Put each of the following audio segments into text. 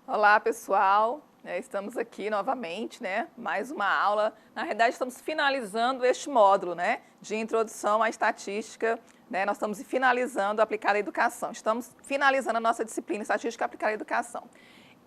Olá, pessoal. Estamos aqui novamente, mais uma aula. Na realidade, estamos finalizando este módulo, de introdução à estatística. Nós estamos finalizando a aplicada à educação. Estamos finalizando a nossa disciplina estatística aplicada à educação.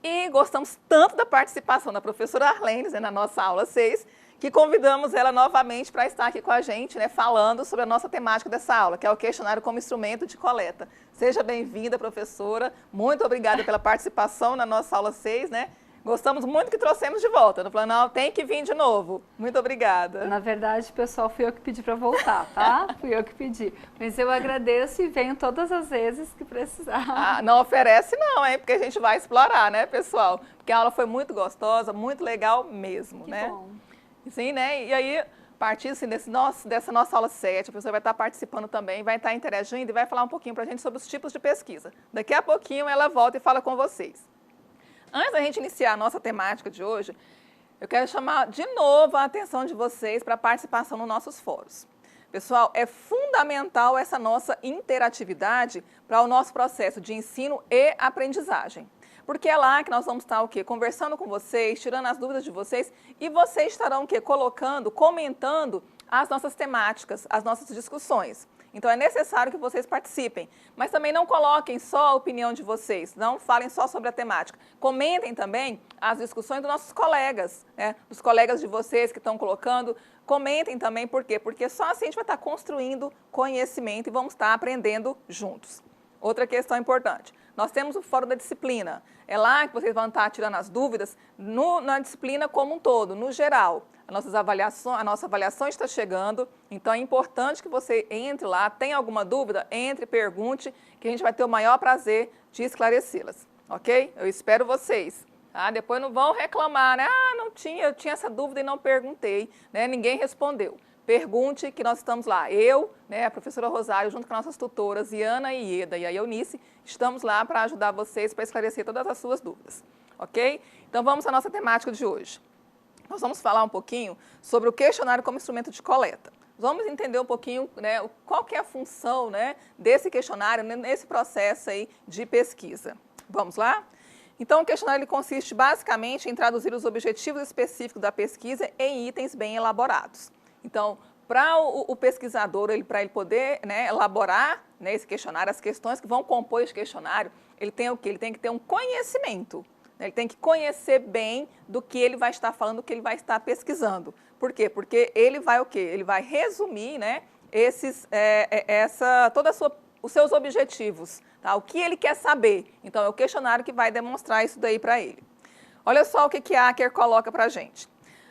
E gostamos tanto da participação da professora Arlenes, na nossa aula 6, que convidamos ela novamente para estar aqui com a gente, falando sobre a nossa temática dessa aula, que é o questionário como instrumento de coleta. Seja bem-vinda, professora. Muito obrigada pela participação na nossa aula 6, Gostamos muito que trouxemos de volta. No plano, não, tem que vir de novo. Muito obrigada. Na verdade, pessoal, fui eu que pedi para voltar, tá? Fui eu que pedi. Mas eu agradeço e venho todas as vezes que precisar. Não oferece não, Porque a gente vai explorar, pessoal? Porque a aula foi muito gostosa, muito legal mesmo, que bom. Sim, E aí, a partir assim, dessa nossa aula 7, a professora vai estar participando também, vai estar interagindo e vai falar um pouquinho para a gente sobre os tipos de pesquisa. Daqui a pouquinho ela volta e fala com vocês. Antes da gente iniciar a nossa temática de hoje, eu quero chamar de novo a atenção de vocês para a participação nos nossos fóruns. Pessoal, é fundamental essa nossa interatividade para o nosso processo de ensino e aprendizagem. Porque é lá que nós vamos estar o quê? Conversando com vocês, tirando as dúvidas de vocês e vocês estarão o quê? Colocando, comentando as nossas temáticas, as nossas discussões. Então é necessário que vocês participem, mas também não coloquem só a opinião de vocês, não falem só sobre a temática. Comentem também as discussões dos nossos colegas, dos colegas de vocês que estão colocando. Comentem também, por quê? Porque só assim a gente vai estar construindo conhecimento e vamos estar aprendendo juntos. Outra questão importante, nós temos o fórum da disciplina. É lá que vocês vão estar tirando as dúvidas na disciplina como um todo, no geral. A nossa avaliação está chegando, então é importante que você entre lá, tem alguma dúvida, entre, pergunte, que a gente vai ter o maior prazer de esclarecê-las, ok? Eu espero vocês. Tá? Depois não vão reclamar, eu tinha essa dúvida e não perguntei, ninguém respondeu. Pergunte, que nós estamos lá. Eu, a professora Rosário, junto com nossas tutoras, Iana e Ieda e a Eunice, estamos lá para ajudar vocês, para esclarecer todas as suas dúvidas, ok? Então vamos à nossa temática de hoje. Nós vamos falar um pouquinho sobre o questionário como instrumento de coleta. Vamos entender um pouquinho qual que é a função desse questionário nesse processo aí de pesquisa. Vamos lá? Então, o questionário ele consiste basicamente em traduzir os objetivos específicos da pesquisa em itens bem elaborados. Então, para o pesquisador, para ele poder elaborar esse questionário, as questões que vão compor esse questionário, ele tem o quê? Ele tem que ter um conhecimento. Ele tem que conhecer bem do que ele vai estar falando, do que ele vai estar pesquisando. Por quê? Porque ele vai o quê? Ele vai resumir todos os seus objetivos, tá? O que ele quer saber. Então, é o questionário que vai demonstrar isso daí para ele. Olha só o que a Acker coloca para a gente.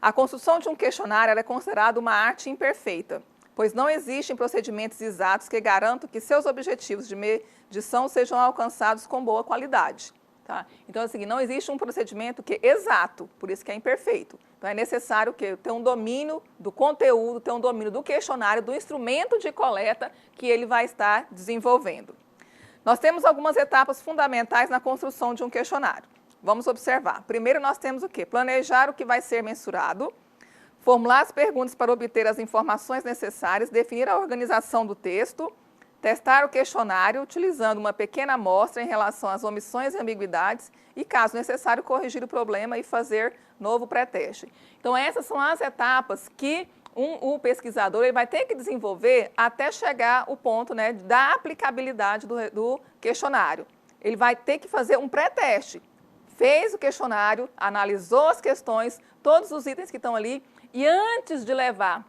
A construção de um questionário é considerada uma arte imperfeita, pois não existem procedimentos exatos que garantam que seus objetivos de medição sejam alcançados com boa qualidade. Tá? Então, assim, não existe um procedimento que é exato, por isso que é imperfeito. Então, é necessário ter um domínio do conteúdo, ter um domínio do questionário, do instrumento de coleta que ele vai estar desenvolvendo. Nós temos algumas etapas fundamentais na construção de um questionário. Vamos observar. Primeiro, nós temos o quê? Planejar o que vai ser mensurado, formular as perguntas para obter as informações necessárias, definir a organização do texto, testar o questionário utilizando uma pequena amostra em relação às omissões e ambiguidades e, caso necessário, corrigir o problema e fazer novo pré-teste. Então, essas são as etapas que o pesquisador ele vai ter que desenvolver até chegar ao ponto da aplicabilidade do questionário. Ele vai ter que fazer um pré-teste. Fez o questionário, analisou as questões, todos os itens que estão ali, e antes de levar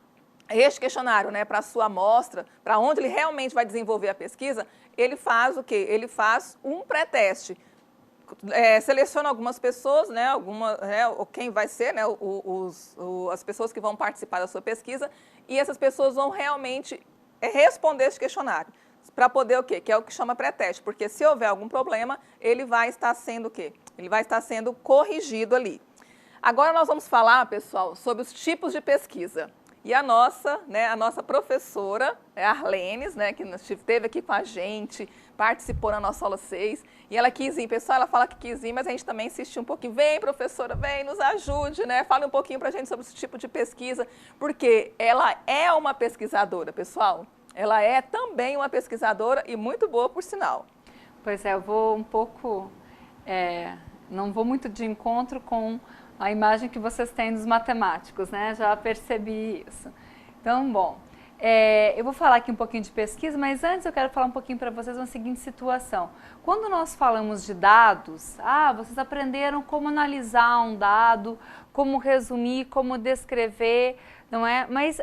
este questionário para a sua amostra, para onde ele realmente vai desenvolver a pesquisa, ele faz o quê? Ele faz um pré-teste. Seleciona algumas pessoas, quem vai ser, as pessoas que vão participar da sua pesquisa, e essas pessoas vão realmente responder esse questionário. Para poder o quê? Que é o que chama pré-teste, porque se houver algum problema, ele vai estar sendo o quê? Ele vai estar sendo corrigido ali. Agora nós vamos falar, pessoal, sobre os tipos de pesquisa. E a nossa professora, a Arlenes, que esteve aqui com a gente, participou na nossa aula 6, e ela quis ir, pessoal, ela fala que quis ir, mas a gente também insistiu um pouquinho. Vem, professora, vem, nos ajude, Fale um pouquinho para a gente sobre esse tipo de pesquisa, porque ela é uma pesquisadora, pessoal. Ela é também uma pesquisadora e muito boa, por sinal. Pois é, eu vou um pouco não vou muito de encontro com a imagem que vocês têm dos matemáticos, né? Já percebi isso. Então, bom, eu vou falar aqui um pouquinho de pesquisa, mas antes eu quero falar um pouquinho para vocês uma seguinte situação. Quando nós falamos de dados, vocês aprenderam como analisar um dado, como resumir, como descrever, não é? Mas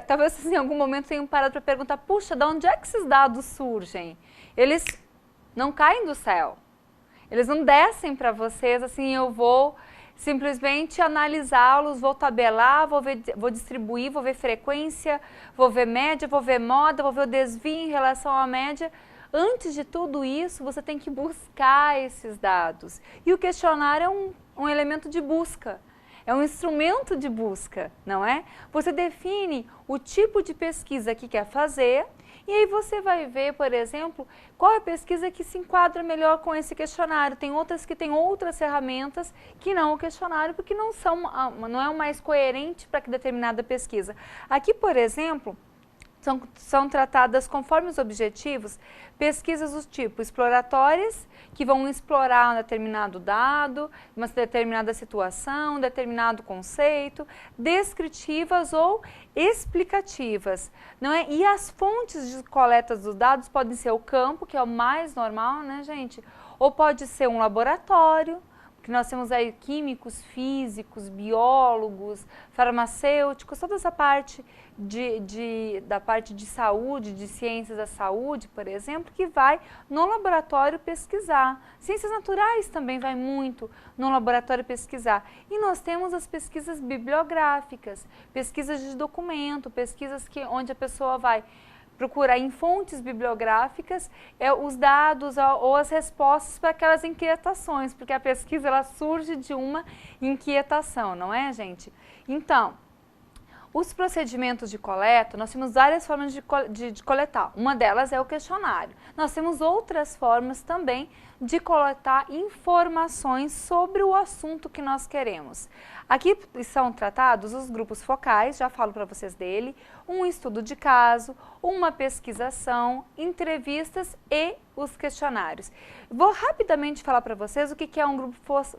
talvez vocês em algum momento tenham parado para perguntar, puxa, de onde é que esses dados surgem? Eles não caem do céu, eles não descem para vocês assim, eu vou simplesmente analisá-los, vou tabelar, vou distribuir, vou ver frequência, vou ver média, vou ver moda, vou ver o desvio em relação à média. Antes de tudo isso, você tem que buscar esses dados. E o questionário é um elemento de busca, é um instrumento de busca, não é? Você define o tipo de pesquisa que quer fazer, e aí você vai ver, por exemplo, qual é a pesquisa que se enquadra melhor com esse questionário. Tem outras que têm outras ferramentas que não o questionário, porque não é o mais coerente para determinada pesquisa. Aqui, por exemplo, são tratadas conforme os objetivos, pesquisas do tipo exploratórias, que vão explorar um determinado dado, uma determinada situação, um determinado conceito, descritivas ou explicativas, não é? E as fontes de coleta dos dados podem ser o campo, que é o mais normal, né, gente? Ou pode ser um laboratório, que nós temos aí químicos, físicos, biólogos, farmacêuticos, toda essa parte da parte de saúde, de ciências da saúde, por exemplo, que vai no laboratório pesquisar. Ciências naturais também vai muito no laboratório pesquisar. E nós temos as pesquisas bibliográficas, pesquisas de documento, pesquisas onde a pessoa vai procurar em fontes bibliográficas os dados ou as respostas para aquelas inquietações, porque a pesquisa ela surge de uma inquietação, não é, gente? Então, os procedimentos de coleta, nós temos várias formas de coletar. Uma delas é o questionário. Nós temos outras formas também de coletar informações sobre o assunto que nós queremos. Aqui são tratados os grupos focais, já falo para vocês dele, um estudo de caso, uma pesquisação, entrevistas e os questionários. Vou rapidamente falar para vocês o que é um grupo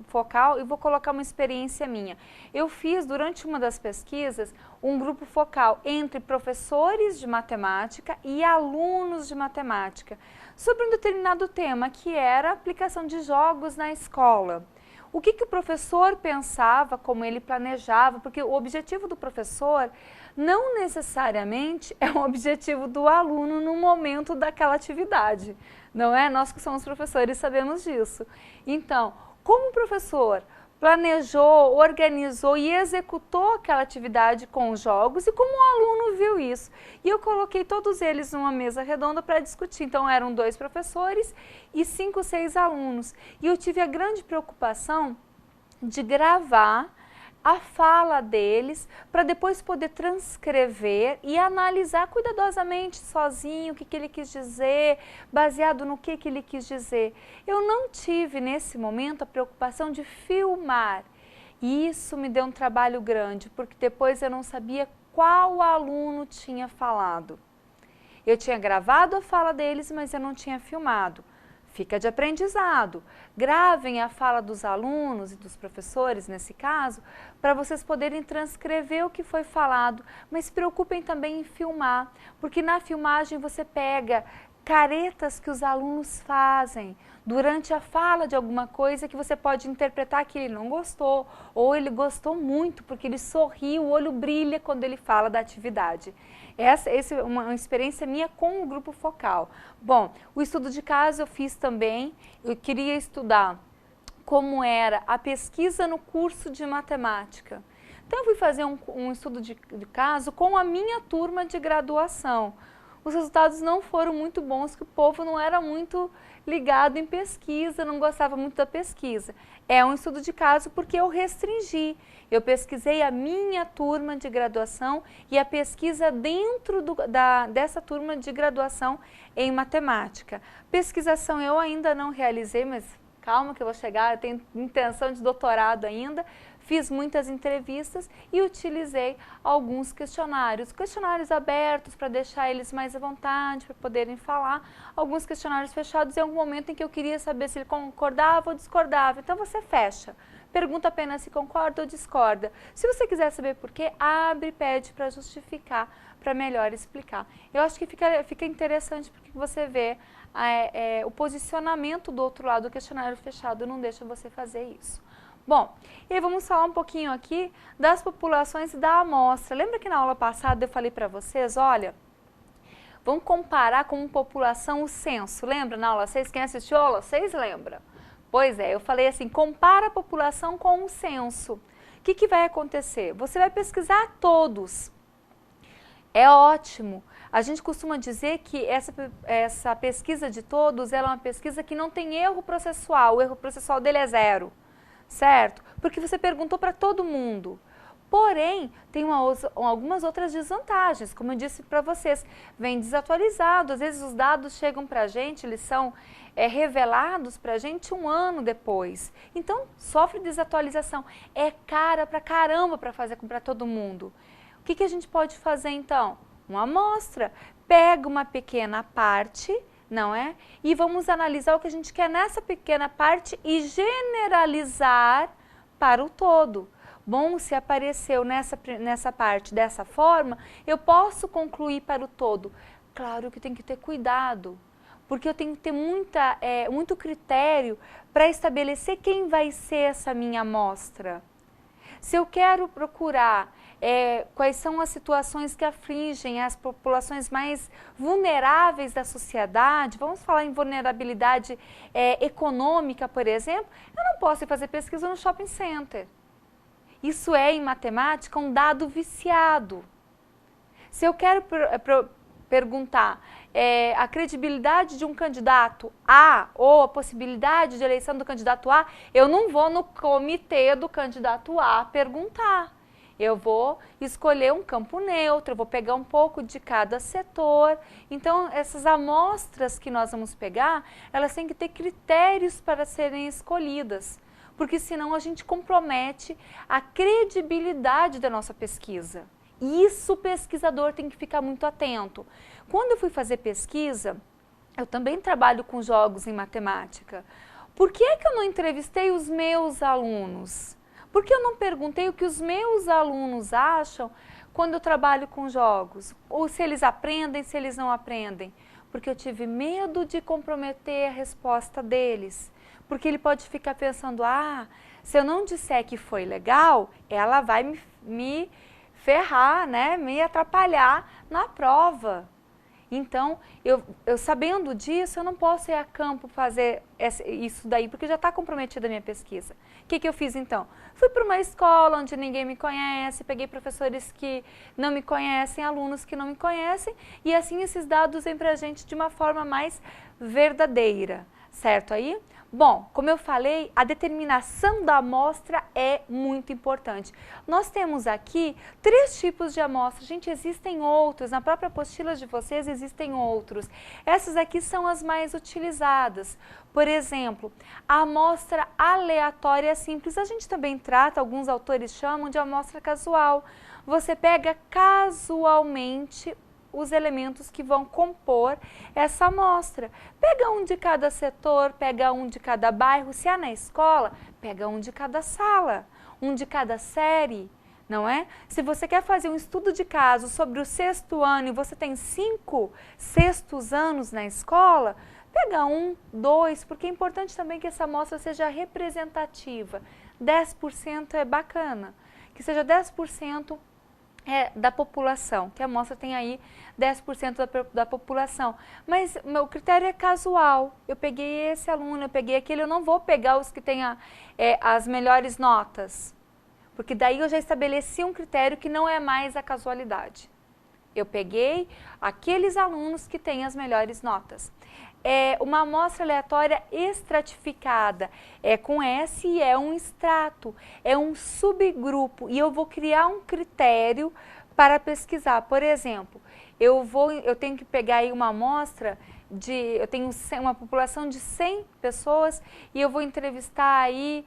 focal e vou colocar uma experiência minha. Eu fiz durante uma das pesquisas um grupo focal entre professores de matemática e alunos de matemática sobre um determinado tema que era a aplicação de jogos na escola. O que o professor pensava, como ele planejava, porque o objetivo do professor não necessariamente é o objetivo do aluno no momento daquela atividade, não é? Nós que somos professores sabemos disso. Então, como o professor planejou, organizou e executou aquela atividade com os jogos e como o aluno viu isso. E eu coloquei todos eles numa mesa redonda para discutir. Então, eram 2 professores e 5, 6 alunos. E eu tive a grande preocupação de gravar a fala deles para depois poder transcrever e analisar cuidadosamente sozinho o que ele quis dizer, baseado no que ele quis dizer. Eu não tive nesse momento a preocupação de filmar e isso me deu um trabalho grande, porque depois eu não sabia qual aluno tinha falado. Eu tinha gravado a fala deles, mas eu não tinha filmado. Fica de aprendizado. Gravem a fala dos alunos e dos professores, nesse caso, para vocês poderem transcrever o que foi falado, mas se preocupem também em filmar, porque na filmagem você pega caretas que os alunos fazem durante a fala de alguma coisa que você pode interpretar que ele não gostou, ou ele gostou muito porque ele sorri, o olho brilha quando ele fala da atividade. Essa é uma experiência minha com o grupo focal. Bom, o estudo de caso eu fiz também, eu queria estudar como era a pesquisa no curso de matemática. Então eu fui fazer um estudo de caso com a minha turma de graduação. Os resultados não foram muito bons, porque o povo não era muito ligado em pesquisa, não gostava muito da pesquisa. É um estudo de caso porque eu restringi. Eu pesquisei a minha turma de graduação e a pesquisa dentro dessa turma de graduação em matemática. Pesquisação eu ainda não realizei, mas calma que eu vou chegar, eu tenho intenção de doutorado ainda. fiz muitas entrevistas e utilizei alguns questionários abertos para deixar eles mais à vontade, para poderem falar, alguns questionários fechados em algum momento em que eu queria saber se ele concordava ou discordava. Então você fecha, pergunta apenas se concorda ou discorda. Se você quiser saber por quê, abre e pede para justificar, para melhor explicar. Eu acho que fica interessante porque você vê o posicionamento do outro lado do questionário fechado, não deixa você fazer isso. Bom, e aí vamos falar um pouquinho aqui das populações e da amostra. Lembra que na aula passada eu falei para vocês, olha, vamos comparar com população o censo. Lembra na aula 6? Quem assistiu a aula 6 lembra? Pois é, eu falei assim, compara a população com o censo. O que vai acontecer? Você vai pesquisar todos. É ótimo. A gente costuma dizer que essa pesquisa de todos, ela é uma pesquisa que não tem erro processual. O erro processual dele é 0, certo? Porque você perguntou para todo mundo. Porém, tem algumas outras desvantagens, como eu disse para vocês, vem desatualizado, às vezes os dados chegam para a gente, eles são revelados para a gente 1 ano depois, então sofre desatualização, é cara pra caramba para fazer para todo mundo. O que a gente pode fazer então? Uma amostra, pega uma pequena parte, não é? E vamos analisar o que a gente quer nessa pequena parte e generalizar para o todo. Bom, se apareceu nessa parte dessa forma, eu posso concluir para o todo. Claro que tem que ter cuidado, porque eu tenho que ter muito critério para estabelecer quem vai ser essa minha amostra. Se eu quero procurar quais são as situações que afligem as populações mais vulneráveis da sociedade, vamos falar em vulnerabilidade econômica, por exemplo, eu não posso fazer pesquisa no shopping center. Isso é, em matemática, um dado viciado. Se eu quero perguntar a credibilidade de um candidato A ou a possibilidade de eleição do candidato A, eu não vou no comitê do candidato A perguntar. Eu vou escolher um campo neutro, eu vou pegar um pouco de cada setor. Então, essas amostras que nós vamos pegar, elas têm que ter critérios para serem escolhidas, porque senão a gente compromete a credibilidade da nossa pesquisa. Isso o pesquisador tem que ficar muito atento. Quando eu fui fazer pesquisa, eu também trabalho com jogos em matemática. Por que é que eu não entrevistei os meus alunos? Por que eu não perguntei o que os meus alunos acham quando eu trabalho com jogos? Ou se eles aprendem, se eles não aprendem? Porque eu tive medo de comprometer a resposta deles. Porque ele pode ficar pensando, se eu não disser que foi legal, ela vai me ferrar, né? Me atrapalhar na prova. Então, eu sabendo disso, eu não posso ir a campo fazer isso daí, porque já está comprometida a minha pesquisa. O que eu fiz então? Fui para uma escola onde ninguém me conhece, peguei professores que não me conhecem, alunos que não me conhecem, e assim esses dados vêm para a gente de uma forma mais verdadeira, certo aí? Bom, como eu falei, a determinação da amostra é muito importante. Nós temos aqui 3 tipos de amostra. Gente, existem outros, na própria apostila de vocês existem outros. Essas aqui são as mais utilizadas. Por exemplo, a amostra aleatória simples, a gente também trata, alguns autores chamam de amostra casual. Você pega casualmente os elementos que vão compor essa amostra. Pega um de cada setor, pega um de cada bairro, se é na escola, pega um de cada sala, um de cada série, não é? Se você quer fazer um estudo de caso sobre o 6º ano e você tem 5 6º anos na escola, pega 1, 2, porque é importante também que essa amostra seja representativa. 10% é bacana, que seja 10% da população, que a amostra tem aí 10% da população. Mas o meu critério é casual. Eu peguei esse aluno, eu peguei aquele, eu não vou pegar os que têm as melhores notas, porque daí eu já estabeleci um critério que não é mais a casualidade. Eu peguei aqueles alunos que têm as melhores notas. É uma amostra aleatória estratificada, com S e é um extrato, é um subgrupo e eu vou criar um critério para pesquisar. Por exemplo, eu tenho que pegar aí uma amostra eu tenho uma população de 100 pessoas e eu vou entrevistar aí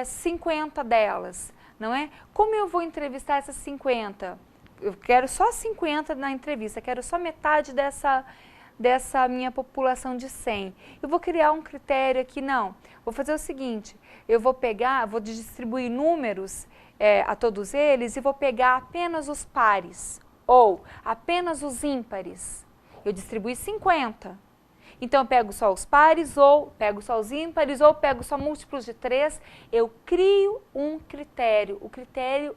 50 delas, não é? Como eu vou entrevistar essas 50? Eu quero só 50 na entrevista, quero só metade dessa minha população de 100. Eu vou criar um critério aqui, não. Vou fazer o seguinte, eu vou distribuir números a todos eles e vou pegar apenas os pares ou apenas os ímpares. Eu distribuí 50. Então, eu pego só os pares, ou pego só os ímpares, ou pego só múltiplos de 3. Eu crio um critério. O critério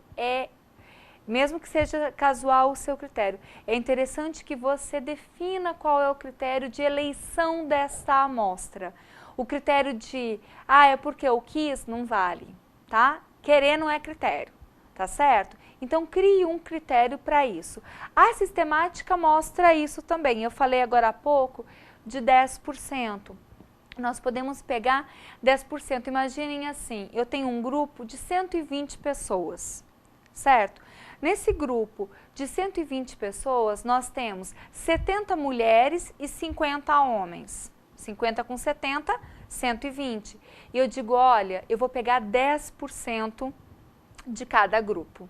mesmo que seja casual o seu critério, é interessante que você defina qual é o critério de eleição desta amostra. O critério de, é porque eu quis, não vale, tá? Querer não é critério, tá certo? Então, crie um critério para isso. A sistemática mostra isso também. Eu falei agora há pouco de 10%. Nós podemos pegar 10%. Imaginem assim, eu tenho um grupo de 120 pessoas, certo? Nesse grupo de 120 pessoas, nós temos 70 mulheres e 50 homens. 50 com 70, 120. E eu digo, olha, eu vou pegar 10% de cada grupo.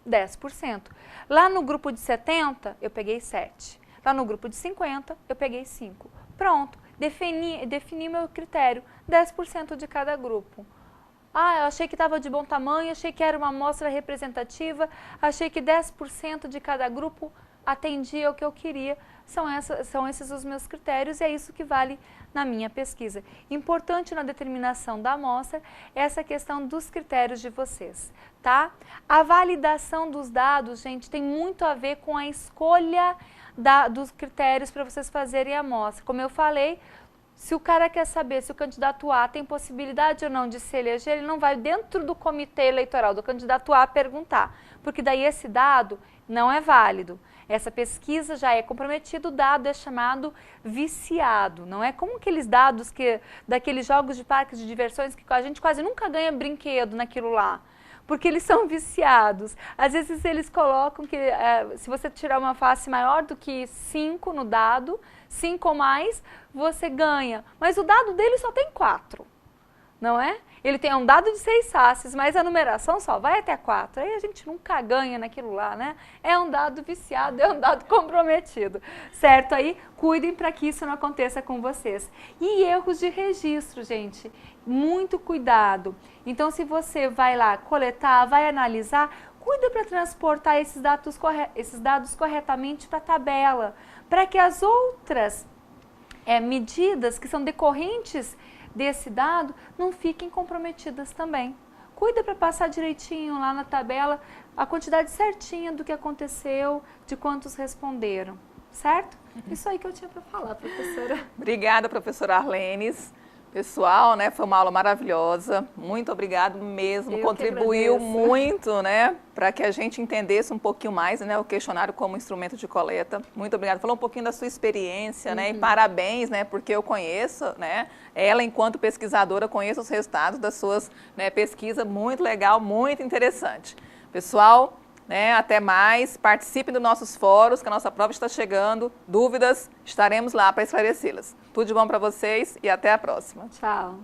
10%. Lá no grupo de 70, eu peguei 7. Lá no grupo de 50, eu peguei 5. Pronto, defini meu critério, 10% de cada grupo. Eu achei que estava de bom tamanho, achei que era uma amostra representativa, achei que 10% de cada grupo atendia o que eu queria. São esses os meus critérios e é isso que vale na minha pesquisa. Importante na determinação da amostra é essa questão dos critérios de vocês, tá? A validação dos dados, gente, tem muito a ver com a escolha dos critérios para vocês fazerem a amostra. Como eu falei, se o cara quer saber se o candidato A tem possibilidade ou não de se eleger, ele não vai dentro do comitê eleitoral do candidato A perguntar, porque daí esse dado não é válido. Essa pesquisa já é comprometida, o dado é chamado viciado, não é como aqueles dados daqueles jogos de parques de diversões que a gente quase nunca ganha brinquedo naquilo lá, porque eles são viciados. Às vezes eles colocam que se você tirar uma face maior do que 5 no dado, 5 ou mais, você ganha. Mas o dado dele só tem 4, não é? Ele tem um dado de 6 faces, mas a numeração só vai até 4. Aí a gente nunca ganha naquilo lá, né? É um dado viciado, é um dado comprometido, certo? Aí cuidem para que isso não aconteça com vocês. E erros de registro, gente, muito cuidado. Então, se você vai lá coletar, vai analisar, cuida para transportar esses dados corretamente para a tabela, para que as outras medidas que são decorrentes desse dado não fiquem comprometidas também. Cuida para passar direitinho lá na tabela a quantidade certinha do que aconteceu, de quantos responderam, certo? Isso aí que eu tinha para falar, professora. Obrigada, professora Arlenes. Pessoal, né, foi uma aula maravilhosa, muito obrigado mesmo, contribuiu muito, né, para que a gente entendesse um pouquinho mais, né, o questionário como instrumento de coleta. Muito obrigada, falou um pouquinho da sua experiência, né, e parabéns, né, porque eu conheço, né, ela enquanto pesquisadora, conheço os resultados das suas, né, pesquisas, muito legal, muito interessante. Pessoal, né, até mais, participem dos nossos fóruns, que a nossa prova está chegando, dúvidas, estaremos lá para esclarecê-las. Tudo de bom para vocês e até a próxima. Tchau.